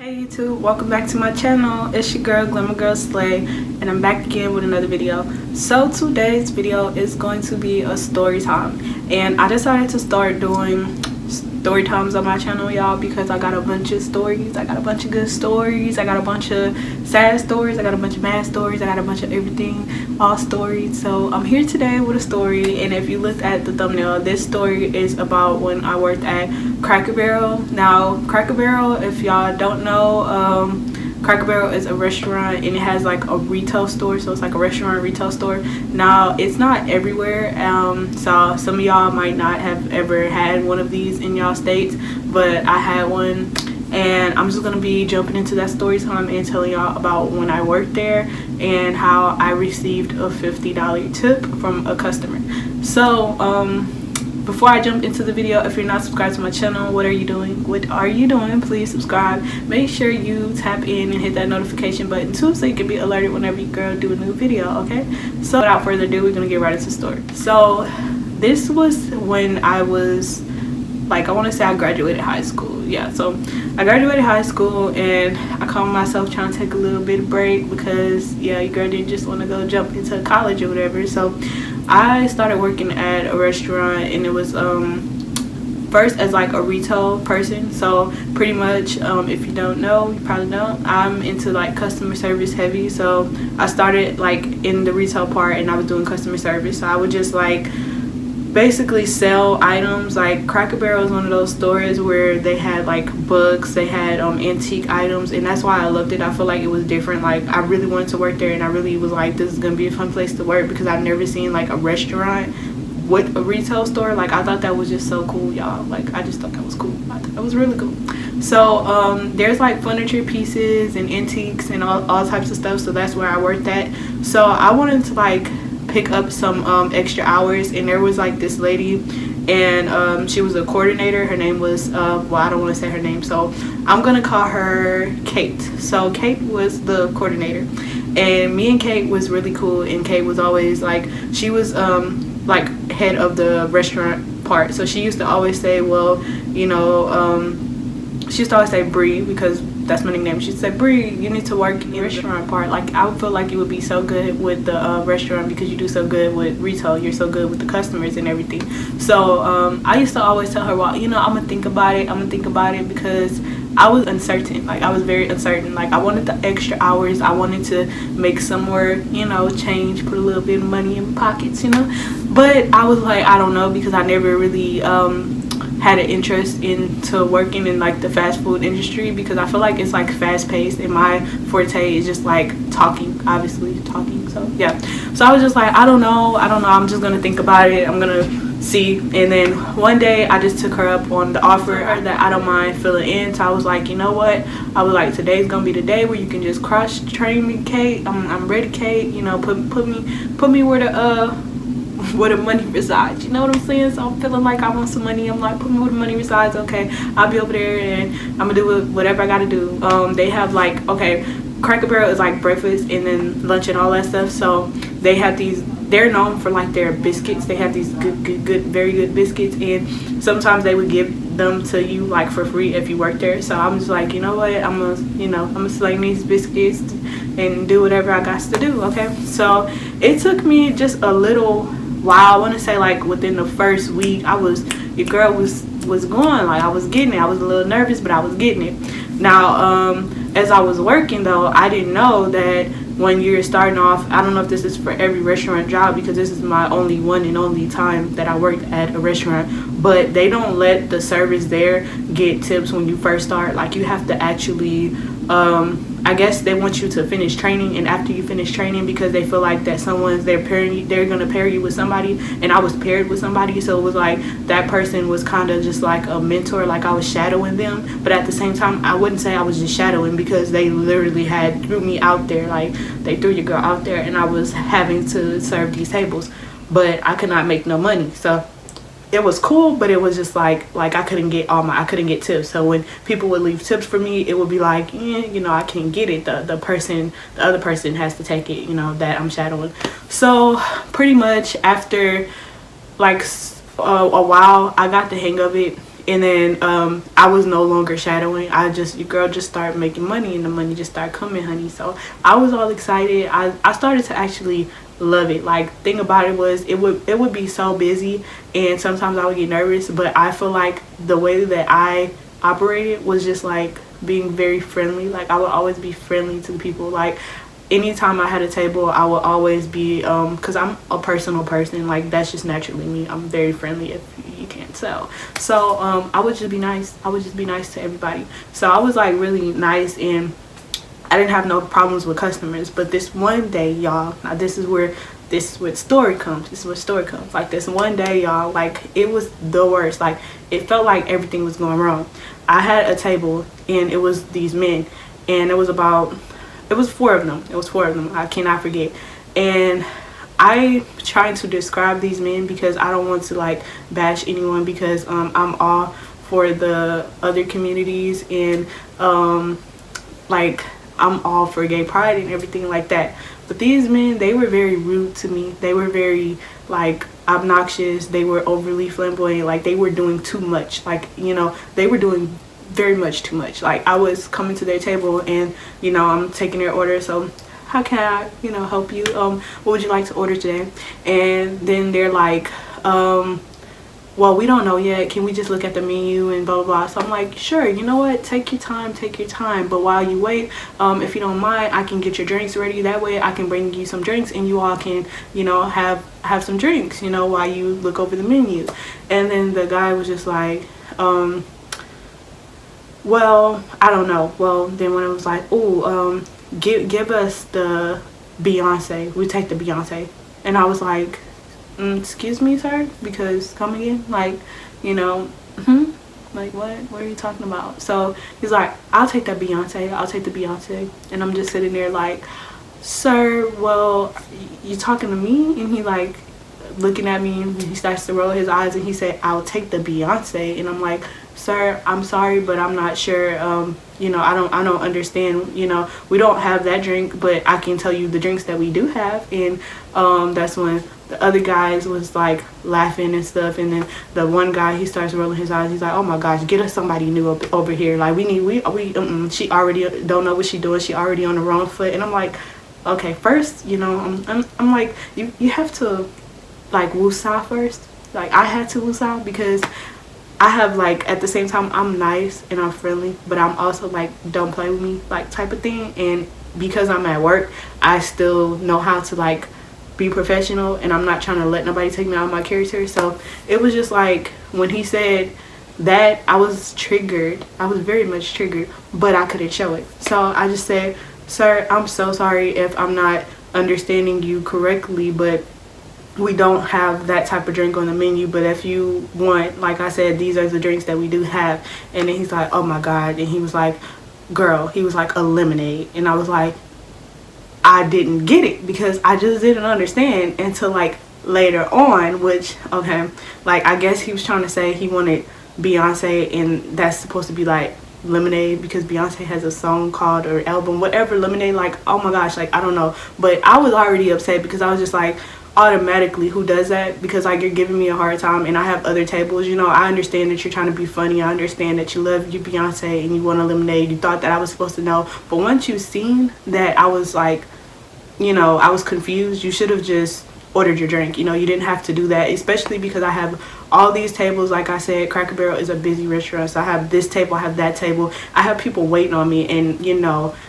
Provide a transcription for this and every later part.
Hey YouTube, welcome back to my channel. It's your girl Glamourgirlslay, and I'm back again with another video. So today's video is going to be a story time, and I decided to start doing story times on my channel, y'all, because I got a bunch of stories. I got a bunch of good stories. I got a bunch of sad stories. I got a bunch of mad stories. I got a bunch of everything, all stories. So I'm here today with a story, and if you looked at the thumbnail, this story is about when I worked at Cracker Barrel. Now, Cracker Barrel, if y'all don't know, Cracker Barrel is a restaurant, and it has like a retail store, so it's like a restaurant retail store. Now, it's not everywhere, so some of y'all might not have ever had one of these in y'all states, but I had one, and I'm just gonna be jumping into that story time and telling y'all about when I worked there and how I received a $50 tip from a customer. So before I jump into the video, if you're not subscribed to my channel, what are you doing? Please subscribe. Make sure you tap in and hit that notification button too, so you can be alerted whenever your girl do a new video, okay? So without further ado, we're gonna get right into the story. So this was when I was like, I want to say I graduated high school. Yeah, so I graduated high school, and I called myself trying to take a little bit of break because, yeah, your girl didn't just want to go jump into college or whatever. So I started working at a restaurant, and it was first as like a retail person. So pretty much, if you don't know, you probably don't, I'm into like customer service heavy. So I started like in the retail part, and I was doing customer service. So I would just like basically sell items. Like Cracker Barrel is one of those stores where they had like books, they had antique items, and that's why I loved it. I feel like it was different. Like I really wanted to work there, and I really was like, this is gonna be a fun place to work, because I've never seen like a restaurant with a retail store. Like I thought that was just so cool, y'all. Like I just thought that was cool. I thought that was really cool. So there's like furniture pieces and antiques and all types of stuff, so that's where I worked at. So I wanted to like pick up some extra hours, and there was like this lady, and she was a coordinator. Her name was well, I don't want to say her name, so I'm gonna call her Kate. So Kate was the coordinator, and me and Kate was really cool, and Kate was always like, she was like head of the restaurant part, so she used to always say, well, you know, she used to always say Bree, because that's my nickname. She said, Bree, you need to work in the restaurant part. Like I would feel like you would be so good with the restaurant, because you do so good with retail. You're so good with the customers and everything. So I used to always tell her, well, you know, I'm gonna think about it, because I was uncertain. Like I was very uncertain. Like I wanted the extra hours. I wanted to make some more, you know, change, put a little bit of money in my pockets, you know. But I was like, I don't know, because I never really had an interest into working in like the fast food industry, because I feel like it's like fast paced, and my forte is just like talking, obviously talking. So yeah, so I was just like, I don't know, I'm just gonna think about it, I'm gonna see. And then one day I just took her up on the offer that I don't mind filling in. So I was like, you know what, I was like, today's gonna be the day where you can just cross train me, Kate. I'm ready, Kate. You know, put me where the money resides, you know what I'm saying? So I'm feeling like I want some money. I'm like, put me where the money resides. Okay, I'll be over there, and I'm gonna do whatever I gotta do. They have like, okay, Cracker Barrel is like breakfast and then lunch and all that stuff. So they have these, they're known for like their biscuits. They have these good, very good biscuits, and sometimes they would give them to you like for free if you work there. So I'm just like, you know what, I'm gonna sling these biscuits and do whatever I got to do. Okay, so it took me just a little while. I want to say like within the first week, your girl was going, like I was getting it. I was a little nervous, but I was getting it. Now as I was working though, I didn't know that when you're starting off, I don't know if this is for every restaurant job, because this is my only one and only time that I worked at a restaurant, but they don't let the service there get tips when you first start. Like you have to actually I guess they want you to finish training, and after you finish training, because they feel like that they're gonna pair you with somebody, and I was paired with somebody, so it was like that person was kind of just like a mentor, like I was shadowing them, but at the same time I wouldn't say I was just shadowing, because they literally threw me out there. Like they threw your girl out there, and I was having to serve these tables, but I could not make no money. So it was cool, but it was just like I couldn't get tips. So when people would leave tips for me, it would be like, you know, I can't get it. The other person has to take it, you know, that I'm shadowing. So pretty much after like a while, I got the hang of it, And then I was no longer shadowing. Your girl just started making money, and the money just started coming, honey. So I was all excited. I started to actually love it. Like, thing about it was, it would be so busy, and sometimes I would get nervous, but I feel like the way that I operated was just like being very friendly. Like, I would always be friendly to the people. Like, anytime I had a table, I would always be because I'm a personal person. Like, that's just naturally me. I'm very friendly, if you can't tell. So I would just be nice. I would just be nice to everybody. So I was like really nice, and I didn't have no problems with customers. But this one day, y'all, now this is where story comes. This is where story comes. Like, this one day, y'all, like, it was the worst. Like, it felt like everything was going wrong. I had a table, and it was these men, and it was 4 of them. It was 4 of them. I cannot forget. And I trying to describe these men because I don't want to like bash anyone, because I'm all for the other communities, and like, I'm all for gay pride and everything like that. But these men, they were very rude to me. They were very like obnoxious. They were overly flamboyant. Like, they were doing too much. Like, they were doing very much too much. Like, I was coming to their table, and I'm taking their order. So, how can I help you? What would you like to order today? And then they're like, well, we don't know yet. Can we just look at the menu and blah, blah, blah. So I'm like, sure, you know what? Take your time. But while you wait, if you don't mind, I can get your drinks ready. That way I can bring you some drinks, and you all can, have some drinks, while you look over the menu. And then the guy was just like, well, I don't know. Well, then when it was like, oh, give us the Beyonce. We take the Beyonce. And I was like, excuse me, sir, because come again, like, like, what are you talking about? So he's like, I'll take that Beyonce. And I'm just sitting there like, sir, well, you talking to me? And he like looking at me, and he starts to roll his eyes, and he said, I'll take the Beyonce. And I'm like, sir, I'm sorry, but I'm not sure. I don't understand. We don't have that drink, but I can tell you the drinks that we do have. And that's when the other guys was like laughing and stuff. And then the one guy, he starts rolling his eyes. He's like, oh my gosh, get us somebody new over here. Like, she already don't know what she doing. She already on the wrong foot. And I'm like, okay, first, I'm like, you have to like woosah first. Like, I had to woosah, because I have like, at the same time, I'm nice and I'm friendly, but I'm also like, don't play with me, like, type of thing. And because I'm at work, I still know how to like be professional, and I'm not trying to let nobody take me out of my character. So it was just like, when he said that, I was triggered. I was very much triggered, but I couldn't show it. So I just said, sir, I'm so sorry if I'm not understanding you correctly, but we don't have that type of drink on the menu. But if you want, like I said, these are the drinks that we do have. And then he's like, oh my God. And he was like, girl, he was like, a lemonade. And I was like, I didn't get it, because I just didn't understand until like later on, which, okay, like, I guess he was trying to say he wanted Beyonce, and that's supposed to be like lemonade, because Beyonce has a song called, or album, whatever, Lemonade. Like, oh my gosh, like, I don't know. But I was already upset, because I was just like, automatically, who does that? Because like, you're giving me a hard time, and I have other tables. I understand that you're trying to be funny. I understand that you love your Beyonce and you want a lemonade. You thought that I was supposed to know, but once you seen that I was like, I was confused, you should have just ordered your drink. You didn't have to do that, especially because I have all these tables. Like I said, Cracker Barrel is a busy restaurant, so I have this table, I have that table, I have people waiting on me, and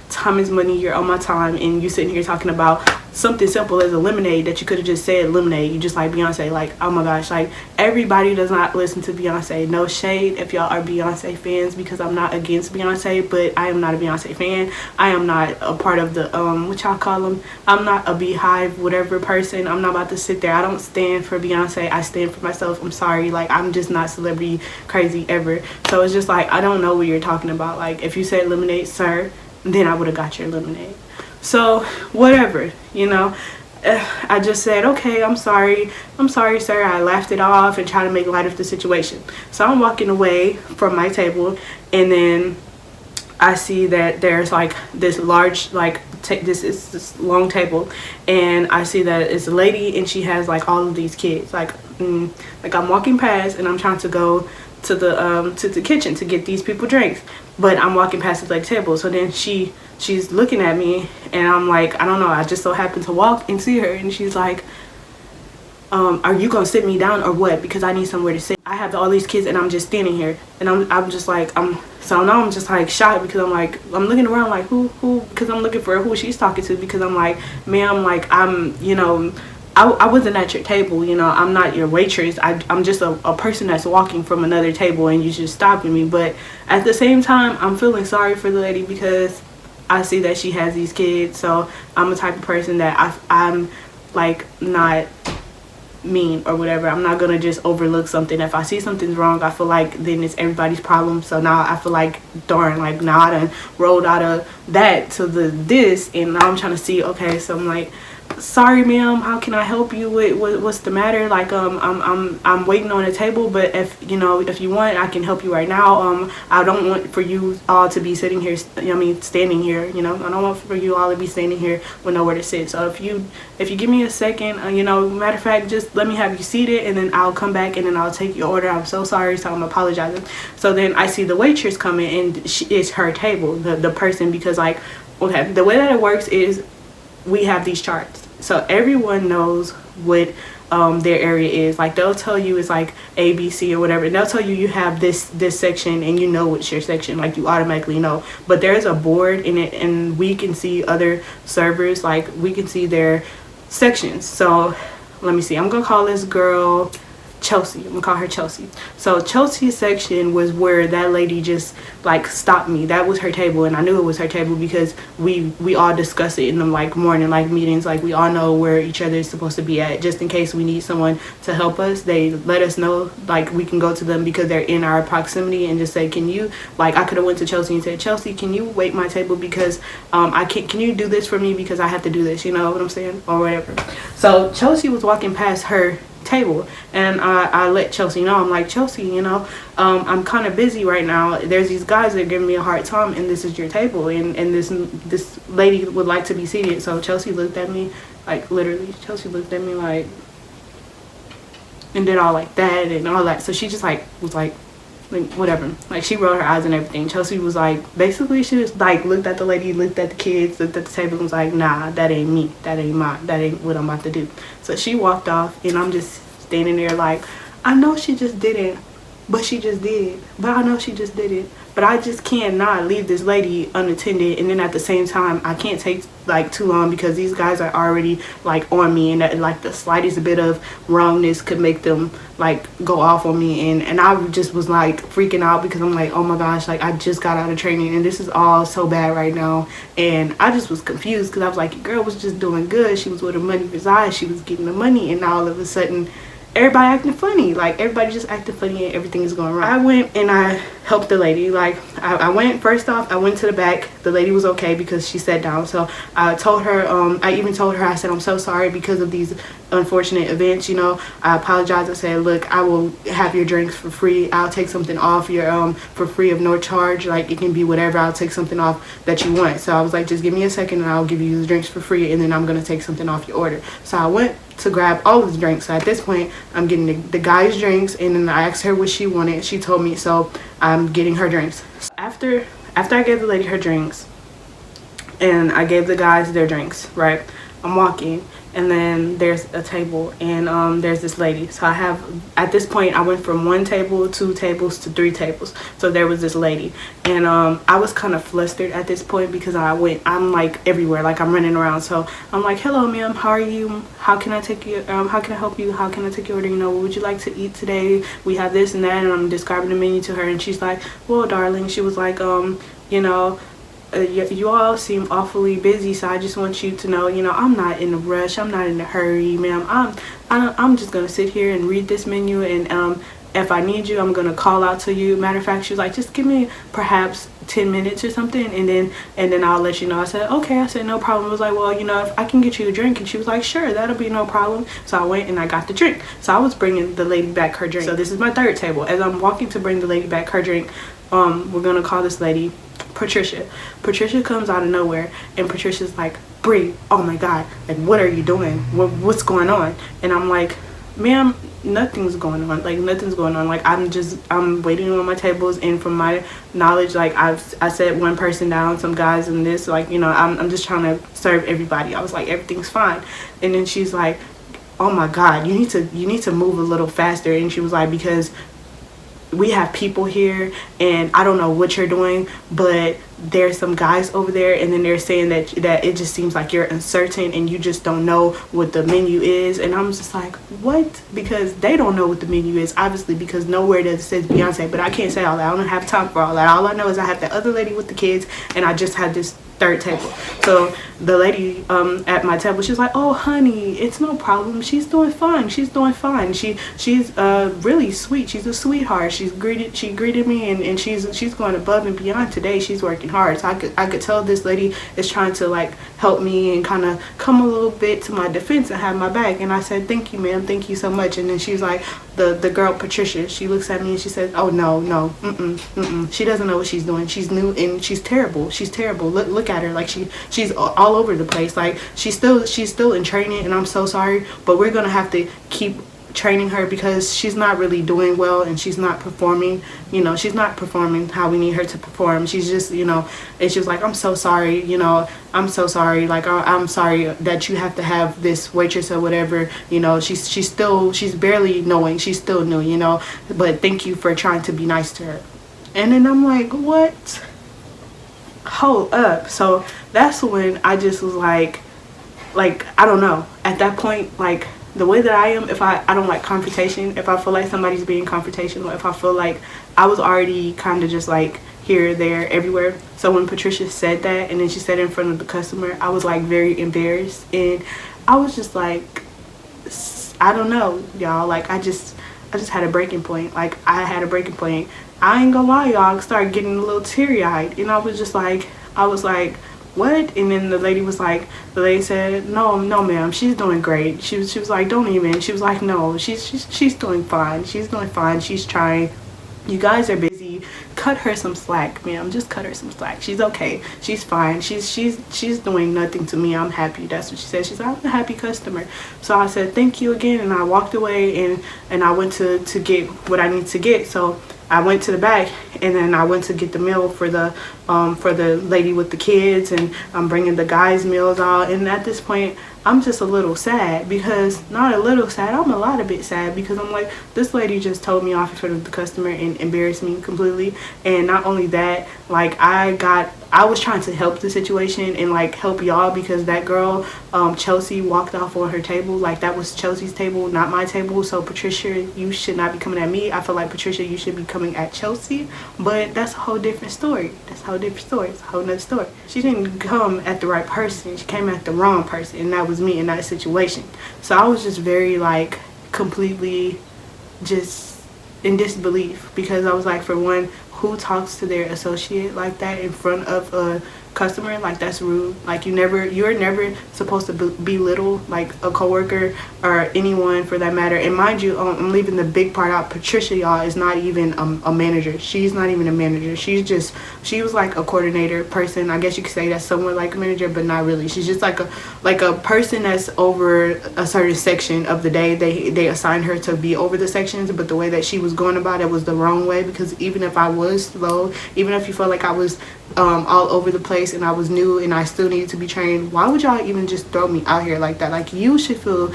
time is money. You're on my time, and you sitting here talking about something simple as a lemonade that you could have just said lemonade. You just like Beyonce. Like, oh my gosh, like, everybody does not listen to Beyonce. No shade if y'all are Beyonce fans, because I'm not against Beyonce, but I am not a Beyonce fan. I am not a part of the what y'all call them, I'm not a beehive whatever person. I'm not about to sit there. I don't stand for Beyonce. I stand for myself. I'm sorry, like, I'm just not celebrity crazy ever. So it's just like, I don't know what you're talking about. Like, if you said lemonade, sir, then I would have got your lemonade. So whatever, I just said, okay, I'm sorry, sir. I laughed it off and tried to make light of the situation. So I'm walking away from my table, and then I see that there's like this large, like this is this long table, and I see that it's a lady and she has like all of these kids. Like I'm walking past and I'm trying to go to the kitchen to get these people drinks, but I'm walking past the like table. So then she's looking at me, and I'm like, I don't know, I just so happened to walk and see her, and she's like, are you gonna sit me down or what, because I need somewhere to sit. I have all these kids and I'm just standing here, and I'm just like, so now I'm just like shocked, because I'm like, I'm looking around like who, because I'm looking for who she's talking to, because I'm like, ma'am, like I'm, you know, I wasn't at your table, you know, I'm not your waitress. I'm just a person that's walking from another table, and you just stopping me. But at the same time, I'm feeling sorry for the lady, because I see that she has these kids. So I'm a type of person that I'm like not mean or whatever. I'm not gonna just overlook something. If I see something's wrong, I feel like then it's everybody's problem. So now I feel like, darn, like now I done rolled out of that to this, and now I'm trying to see, okay, so I'm like, sorry ma'am, how can I help you with what's the matter? Like I'm waiting on a table, but if you know, if you want, I can help you right now. I don't want for you all to be sitting here, I mean standing here, you know, I don't want for you all to be standing here with nowhere to sit. So if you give me a second, you know, matter of fact, just let me have you seated, and then I'll come back and then I'll take your order. I'm so sorry, so I'm apologizing. So then I see the waitress coming, and it's her table, the person, because like, okay, the way that it works is we have these charts, so everyone knows what their area is. Like they'll tell you it's like A, B, C or whatever, and they'll tell you you have this section, and you know what's your section, like you automatically know. But there's a board in it, and we can see other servers, like we can see their sections. So let me see, I'm gonna call this girl Chelsea. I'm gonna call her Chelsea. So Chelsea's section was where that lady just like stopped me. That was her table, and I knew it was her table because we all discuss it in the like morning like meetings. Like we all know where each other is supposed to be at, just in case we need someone to help us. They let us know, like we can go to them because they're in our proximity, and just say, can you, like I could have went to Chelsea and said, Chelsea, can you wait my table, because I can't, can you do this for me, because I have to do this, you know what I'm saying, or whatever. So Chelsea was walking past her table, and I let Chelsea know, I'm like, Chelsea, you know, I'm kind of busy right now. There's these guys that are giving me a hard time, and this is your table, and this lady would like to be seated. So Chelsea looked at me, like literally, Chelsea looked at me like, and did all like that and all that. So she just like was like whatever, like she rolled her eyes and everything. Chelsea was like, basically she was like, looked at the lady, looked at the kids, looked at the table, and was like, nah, that ain't me, that ain't mine, that ain't what I'm about to do. So she walked off, and I'm just standing there like, I know she just didn't, but she just did, but I know she just did it, but I just cannot leave this lady unattended. And then at the same time, I can't take like too long, because these guys are already like on me, and that, like the slightest bit of wrongness could make them like go off on me. And I just was like freaking out, because I'm like, oh my gosh, like I just got out of training, and this is all so bad right now. And I just was confused, because I was like, your girl was just doing good, she was with her money resides, she was getting the money, and now all of a sudden everybody acting funny, like everybody just acting funny and everything is going wrong. I went and I helped the lady. Like I went, first off, I went to the back. The lady was okay because she sat down. So I told her, I even told her, I said, I'm so sorry because of these unfortunate events, you know. I apologize. I said, look, I will have your drinks for free. I'll take something off your for free of no charge. Like it can be whatever. I'll take something off that you want. So I was like, just give me a second and I'll give you the drinks for free, and then I'm gonna take something off your order. So I went to grab all of the drinks. So at this point, I'm getting the guy's drinks, and then I asked her what she wanted. She told me, so I'm getting her drinks. So after I gave the lady her drinks and I gave the guys their drinks, right, I'm walking, and then there's a table, and there's this lady. So I have, at this point, I went from 1 table, 2 tables to 3 tables. So there was this lady, and I was kind of flustered at this point because I'm like everywhere, like I'm running around. So I'm like, hello ma'am, how are you? How can I take you, how can I help you? How can I take your order? You know, what would you like to eat today? We have this and that, and I'm describing the menu to her, and she's like, well darling, she was like, you know, you all seem awfully busy, so I just want you to know, you know, I'm not in a rush, I'm not in a hurry, ma'am. I'm just gonna sit here and read this menu, and if I need you, I'm gonna call out to you. Matter of fact, she was like, just give me perhaps 10 minutes or something, and then I'll let you know. I said, okay. I said, no problem. I was like, well, you know, if I can get you a drink. And she was like, sure, that'll be no problem. So I went and I got the drink. So I was bringing the lady back her drink. So this is my third table. As I'm walking to bring the lady back her drink, we're gonna call this lady Patricia. Patricia comes out of nowhere, and Patricia's like, Bree, oh my god, like, what are you doing? What's going on? And I'm like, ma'am, nothing's going on. Like, nothing's going on. Like, I'm waiting on my tables, and from my knowledge, like, I set one person down, some guys, and this, like, you know, I'm just trying to serve everybody. I was like, everything's fine. And then she's like, oh my god, you need to move a little faster. And she was like, because we have people here, and I don't know what you're doing, but there's some guys over there, and then they're saying that it just seems like you're uncertain and you just don't know what the menu is. And I'm just like, what? Because they don't know what the menu is, obviously, because nowhere does it says Beyonce. But I can't say all that. I don't have time for all that. All I know is I have the other lady with the kids, and I just had this third table. So the lady at my table, she's like, oh honey, it's no problem, she's doing fine, she's she's really sweet, she's a sweetheart, she greeted me, and she's going above and beyond today. She's working hard. So I could tell this lady is trying to, like, help me and kind of come a little bit to my defense and have my back. And I said, thank you, ma'am, thank you so much. And then she's like, the girl Patricia, she looks at me and she says, oh no, she doesn't know what she's doing, she's new, and she's terrible. Look at her, like, she's all over the place. Like, she's still in training, and I'm so sorry, but we're gonna have to keep training her because she's not really doing well, and she's not performing, you know, she's not performing how we need her to perform. She's just, you know, and she was like, I'm so sorry, you know, I'm so sorry, like, I'm sorry that you have to have this waitress or whatever, you know, she's barely knowing, she's still new, you know, but thank you for trying to be nice to her. And then I'm like, what? Hold up. So that's when I just was like, I don't know, at that point, like, the way that I am, if I don't like confrontation, if I feel like somebody's being confrontational, if I feel like, I was already kind of just like here, there, everywhere. So when Patricia said that, and then she said it in front of the customer, I was like very embarrassed, and I was just like, I don't know, y'all, like, I just had a breaking point. Like, I had a breaking point. I ain't gonna lie, y'all, I started getting a little teary-eyed, and I was like, what? And then the lady said, no ma'am, she's doing great. She was like, don't even. She was like, no, she's doing fine, she's trying. You guys are busy, cut her some slack, ma'am, just cut her some slack. She's okay, she's fine, she's doing nothing to me. I'm happy. That's what she said. She's like, I'm a happy customer. So I said, thank you again, and I walked away, and I went to get what I need to get. So I went to the back, and then I went to get the meal for the lady with the kids, and I'm bringing the guys' meals out. And at this point, I'm just a little sad, because not a little sad, I'm a lot of bit sad, because I'm like, this lady just told me off in front of the customer and embarrassed me completely. And not only that, like, I was trying to help the situation and, like, help y'all, because that girl Chelsea walked off on her table. Like, that was Chelsea's table, not my table. So Patricia, you should not be coming at me. I feel like, Patricia, you should be coming at Chelsea. But that's a whole different story. It's a whole nother story. She didn't come at the right person, she came at the wrong person, and that was me in that situation. So I was just very, like, completely just in disbelief, because I was like, for one, who talks to their associate like that in front of a customer? Like, that's rude. Like, you're never supposed to belittle, like, a coworker or anyone for that matter. And mind you, I'm leaving the big part out. Patricia, y'all, is not even a manager. She's not even a manager. She was like a coordinator person. I guess you could say that's somewhat like a manager, but not really. She's just like a person that's over a certain section of the day. They assigned her to be over the sections, but the way that she was going about it was the wrong way. Because even if I was slow, even if you felt like I was all over the place and I was new and I still needed to be trained, why would y'all even just throw me out here like that? Like, you should feel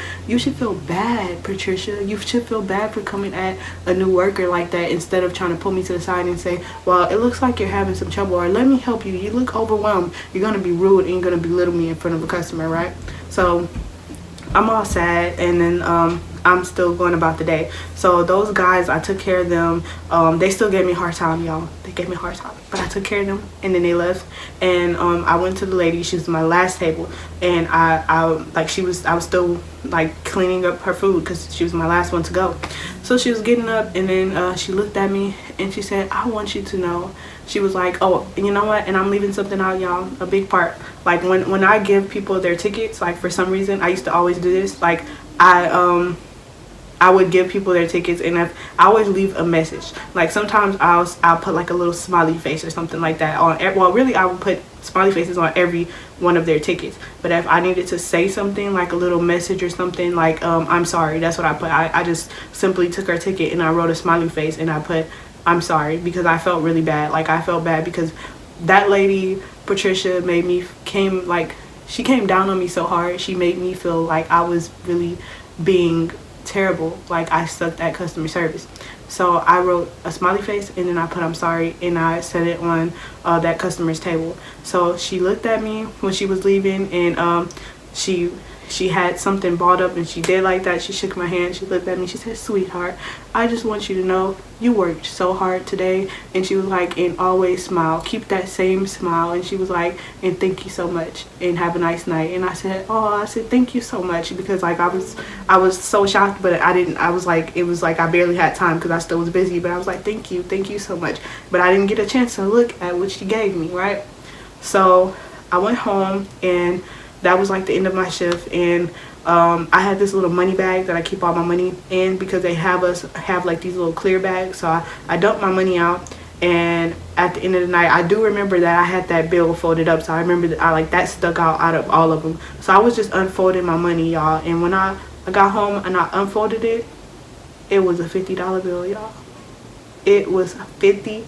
bad, Patricia. You should feel bad for coming at a new worker like that, instead of trying to pull me to the side and say, well, it looks like you're having some trouble, or let me help you, you look overwhelmed. You're gonna be rude and you're gonna belittle me in front of a customer, right? So I'm all sad. And then I'm still going about the day. So those guys, I took care of them. They still gave me a hard time, y'all. They gave me a hard time, but I took care of them, and then they left. And I went to the lady. She was my last table, and I was still like cleaning up her food because she was my last one to go. So she was getting up, and then she looked at me and she said, "I want you to know." She was like, "Oh, you know what?" And I'm leaving something out, y'all. A big part. Like when I give people their tickets, like for some reason I used to always do this. Like I would give people their tickets, and I always leave a message. Like sometimes I'll put like a little smiley face or something like that on. Well, really I would put smiley faces on every one of their tickets. But if I needed to say something, like a little message or something, like I'm sorry, that's what I put. I just simply took her ticket and I wrote a smiley face and I put I'm sorry, because I felt really bad. Like I felt bad because that lady Patricia she came down on me so hard. She made me feel like I was really being terrible, like I sucked at customer service. So I wrote a smiley face and then I put I'm sorry, and I set it on that customer's table. So she looked at me when she was leaving, and she had something balled up, and she did like that. She shook my hand, she looked at me, she said, "Sweetheart, I just want you to know you worked so hard today." And she was like, "And always smile, keep that same smile." And she was like, "And thank you so much, and have a nice night." And I said, "Thank you so much," because like I was so shocked, but it was like I barely had time because I still was busy, but I was like, thank you so much. But I didn't get a chance to look at what she gave me, right? So I went home, and that was like the end of my shift. And I had this little money bag that I keep all my money in, because they have like these little clear bags. So I dumped my money out, and at the end of the night, I do remember that I had that bill folded up. So I remember that that stuck out of all of them. So I was just unfolding my money, y'all. And when I got home and I unfolded it, it was a $50 bill, y'all. It was $50.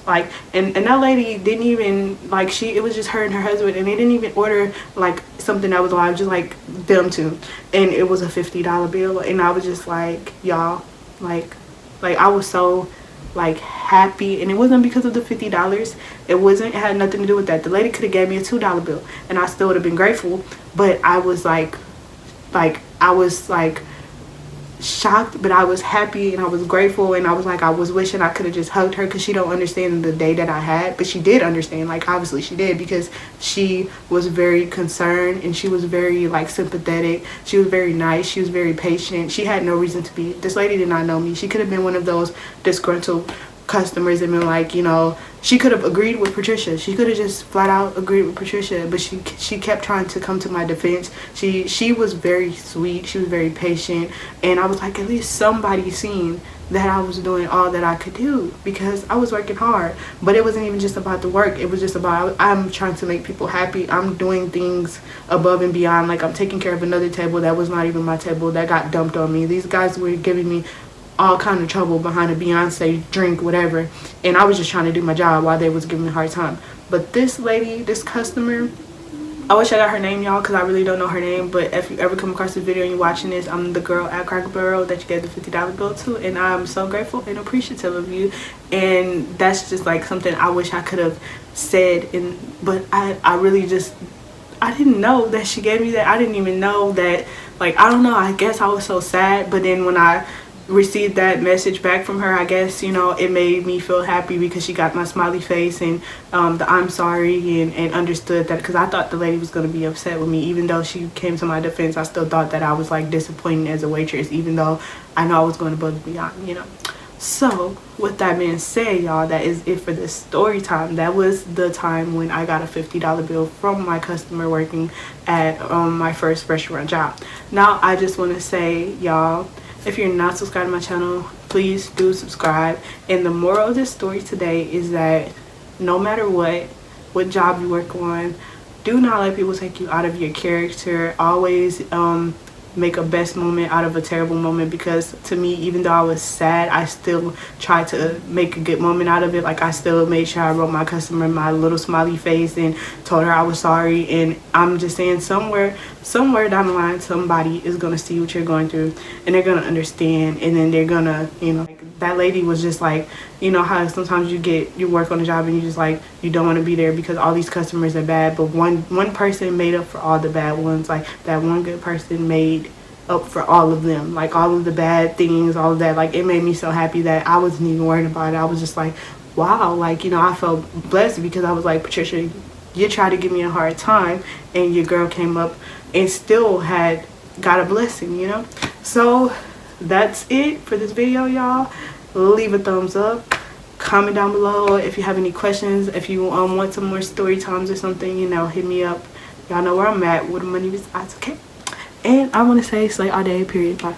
Like, and that lady didn't even like, it was just her and her husband, and they didn't even order like something that was alive, just like them two, and it was a $50 bill. And I was just like, y'all, like I was so like happy. And it wasn't because of the $50. It had nothing to do with that. The lady could have gave me a $2 bill and I still would have been grateful. But I was like shocked, but I was happy and I was grateful, and I was like, I was wishing I could have just hugged her, because she don't understand the day that I had. But she did understand, like obviously she did, because she was very concerned and she was very like sympathetic. She was very nice, she was very patient. She had no reason to be. This lady did not know me. She could have been one of those disgruntled customers and been like, you know, she could have agreed with Patricia. She could have just flat out agreed with Patricia, but she kept trying to come to my defense. She was very sweet. She was very patient, and I was like, at least somebody seen that I was doing all that I could do, because I was working hard. But it wasn't even just about the work. It was just about, I'm trying to make people happy. I'm doing things above and beyond. Like, I'm taking care of another table that was not even my table, that got dumped on me. These guys were giving me all kind of trouble behind a Beyonce drink, whatever, and I was just trying to do my job while they was giving me a hard time. But this lady, this customer, I wish I got her name, y'all, because I really don't know her name. But if you ever come across this video and you're watching this, I'm the girl at Cracker Barrel that you gave the $50 bill to, and I'm so grateful and appreciative of you. And that's just like something I wish I could have said, but I really just, I didn't know that she gave me that. I didn't even know that, like, I don't know, I guess I was so sad. But then when I received that message back from her, I guess, you know, it made me feel happy, because she got my smiley face and the I'm sorry, and understood that, because I thought the lady was going to be upset with me. Even though she came to my defense, I still thought that I was like disappointed as a waitress, even though I know I was going above and beyond, you know. So with that being said, y'all, that is it for this story time. That was the time when I got a $50 bill from my customer working at my first restaurant job. Now I just want to say, y'all, if you're not subscribed to my channel, please do subscribe. And the moral of this story today is that no matter what job you work on, do not let people take you out of your character. Always make a best moment out of a terrible moment, because to me, even though I was sad, I still tried to make a good moment out of it. Like, I still made sure I wrote my customer my little smiley face and told her I was sorry. And I'm just saying, somewhere down the line, somebody is gonna see what you're going through, and they're gonna understand, and then they're gonna, you know, like, that lady was just like, you know how sometimes you work on a job and you just like, you don't want to be there because all these customers are bad, but one person made up for all the bad ones. Like, that one good person made up for all of them, like all of the bad things, all of that. Like it made me so happy that I wasn't even worried about it. I was just like, wow, like, you know, I felt blessed because I was like, Patricia, you tried to give me a hard time and your girl came up and still had got a blessing, you know. So that's it for this video, y'all. Leave a thumbs up, comment down below if you have any questions. If you want some more story times or something, you know, hit me up. Y'all know where I'm at, where the money resides, okay? And I want to say slay all day, period. Bye.